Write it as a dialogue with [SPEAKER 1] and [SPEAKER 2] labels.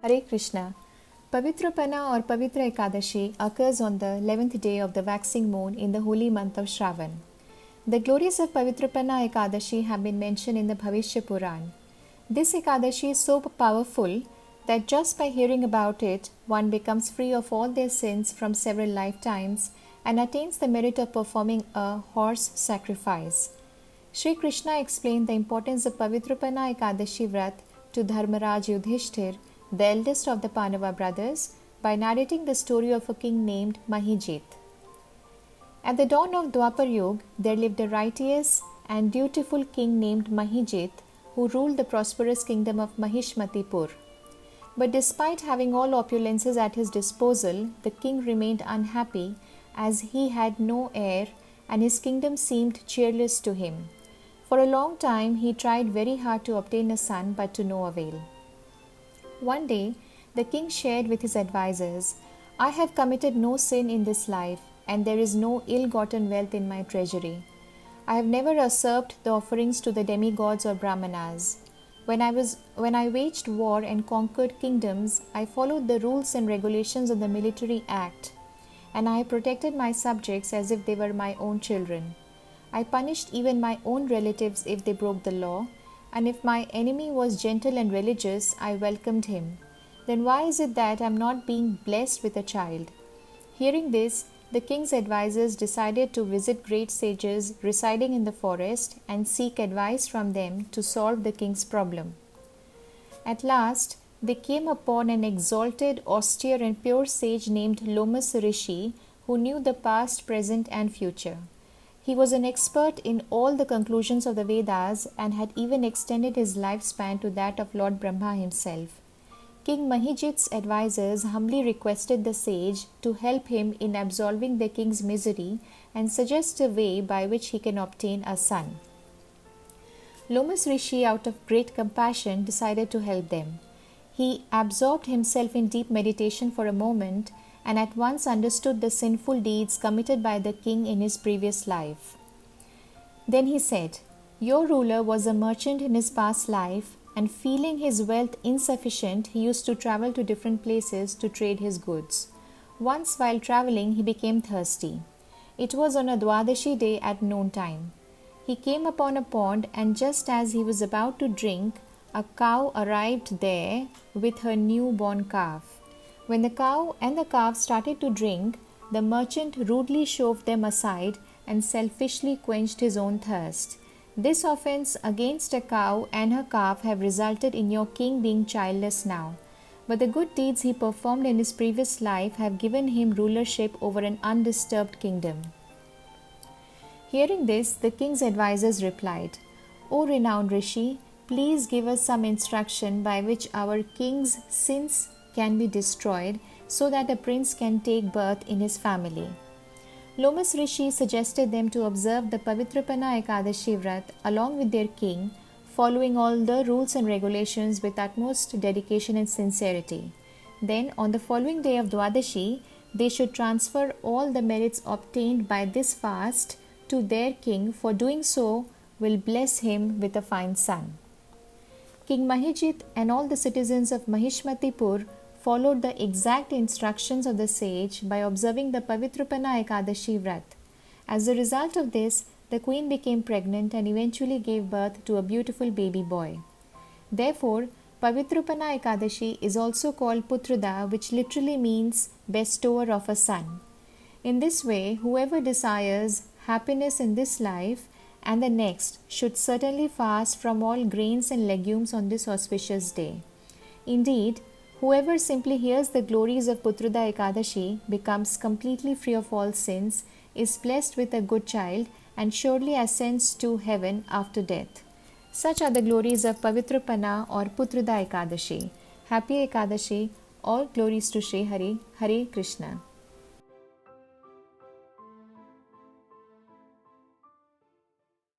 [SPEAKER 1] Hare Krishna. Pavitropana or Pavitra Ekadasi occurs on the 11th day of the waxing moon in the holy month of Shravana. The glories of Pavitropana Ekadasi have been mentioned in the Bhavishya Purana. This Ekadashi is so powerful that just by hearing about it, one becomes free of all their sins from several lifetimes and attains the merit of performing a horse sacrifice. Shri Krishna explained the importance of Pavitropana Ekadasi Vrat to Dharmaraj Yudhisthir, the eldest of the Pandava brothers, by narrating the story of a king named Mahijita. At the dawn of Dwapar Yuga, there lived a righteous and dutiful king named Mahijita who ruled the prosperous kingdom of Mahishmatipur. But despite having all opulences at his disposal, the king remained unhappy as he had no heir and his kingdom seemed cheerless to him. For a long time he tried very hard to obtain a son, but to no avail. One day, the king shared with his advisers, "I have committed no sin in this life, and there is no ill-gotten wealth in my treasury. I have never usurped the offerings to the demigods or brahmanas. When I waged war and conquered kingdoms, I followed the rules and regulations of the military act, and I protected my subjects as if they were my own children. I punished even my own relatives if they broke the law, and if my enemy was gentle and religious, I welcomed him. Then why is it that I am not being blessed with a child?" Hearing this, the king's advisers decided to visit great sages residing in the forest and seek advice from them to solve the king's problem. At last, they came upon an exalted, austere, and pure sage named Lomas Rishi, who knew the past, present, and future. He was an expert in all the conclusions of the Vedas and had even extended his lifespan to that of Lord Brahma himself. King Mahijit's advisers humbly requested the sage to help him in absolving the king's misery and suggest a way by which he can obtain a son. Lomas Rishi, out of great compassion, decided to help them. He absorbed himself in deep meditation for a moment and at once understood the sinful deeds committed by the king in his previous life. Then he said, "Your ruler was a merchant in his past life, and feeling his wealth insufficient, he used to travel to different places to trade his goods. Once while traveling, he became thirsty. It was on a Dwadashi day at noontime. He came upon a pond, and just as he was about to drink, a cow arrived there with her newborn calf. When the cow and the calf started to drink, the merchant rudely shoved them aside and selfishly quenched his own thirst. This offense against a cow and her calf have resulted in your king being childless now. But the good deeds he performed in his previous life have given him rulership over an undisturbed kingdom." Hearing this, the king's advisers replied, "O renowned Rishi, please give us some instruction by which our king's sins can be destroyed so that a prince can take birth in his family." Lomas Rishi suggested them to observe the Pavitropana Ekadasi Vrat along with their king, following all the rules and regulations with utmost dedication and sincerity. Then, on the following day of Dwadashi, they should transfer all the merits obtained by this fast to their king, for doing so will bless him with a fine son. King Mahijit and all the citizens of Mahishmatipur followed the exact instructions of the sage by observing the Pavitropana Ekadasi Vrat. As a result of this, the queen became pregnant and eventually gave birth to a beautiful baby boy. Therefore, Pavitropana Ekadasi is also called Putrada, which literally means bestower of a son. In this way, whoever desires happiness in this life and the next should certainly fast from all grains and legumes on this auspicious day. Indeed, whoever simply hears the glories of Putrada Ekadashi becomes completely free of all sins, is blessed with a good child, and surely ascends to heaven after death. Such are the glories of Pavitropana or Putrada Ekadashi. Happy Ekadashi. All glories to Shri Hari. Hare Krishna.